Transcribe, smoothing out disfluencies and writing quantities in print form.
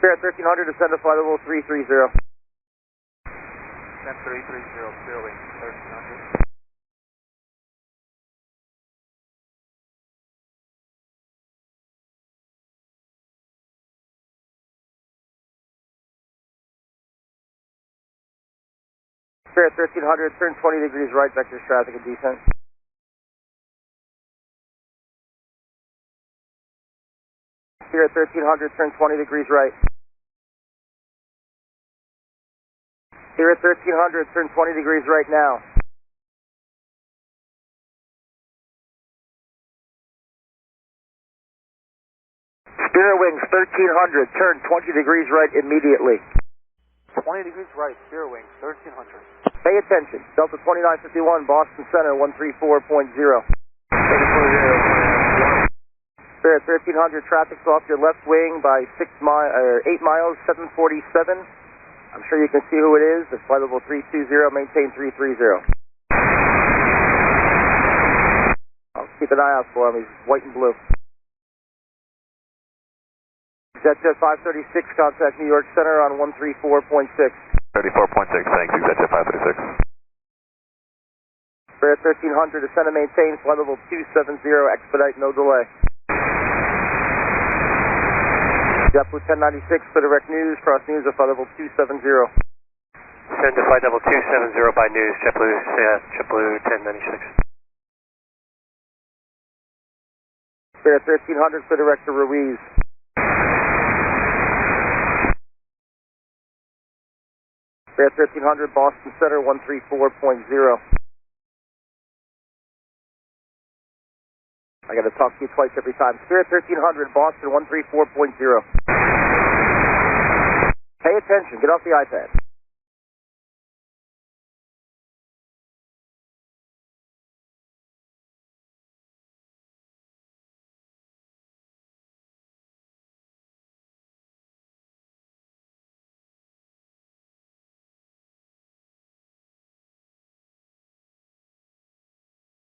Spirit 1300, descend to flight level 330. Descend 330, clear wing 1300. Spirit 1300, turn 20 degrees right, vector traffic and descent. Spirit 1300, turn 20 degrees right. Spirit 1300, turn 20 degrees right now. Spirit wings 1300, turn 20 degrees right immediately. 20 degrees right, Spirit wings 1300. Pay attention. Delta 2951, Boston Center 134.0. Spirit 1300, traffic's off your left wing by 8 miles, 747. I'm sure you can see who it is. It's flight level 320, maintain 330. I'll keep an eye out for him. He's white and blue. JetJet 536, contact New York Center on 134.6. 34.6, thank you, JetJet 536. Spirit 1300, descend and maintain, flight level 270, expedite, no delay. JetBlue 1096, for direct news, cross news at flight level 270. Send to flight level 270 by news, JetBlue 1096. Spirit 1300, for direct to Ruiz. Spirit 1300, Boston Center 134.0. I got to talk to you twice every time. Spirit 1300, Boston 134.0. Pay attention. Get off the iPad.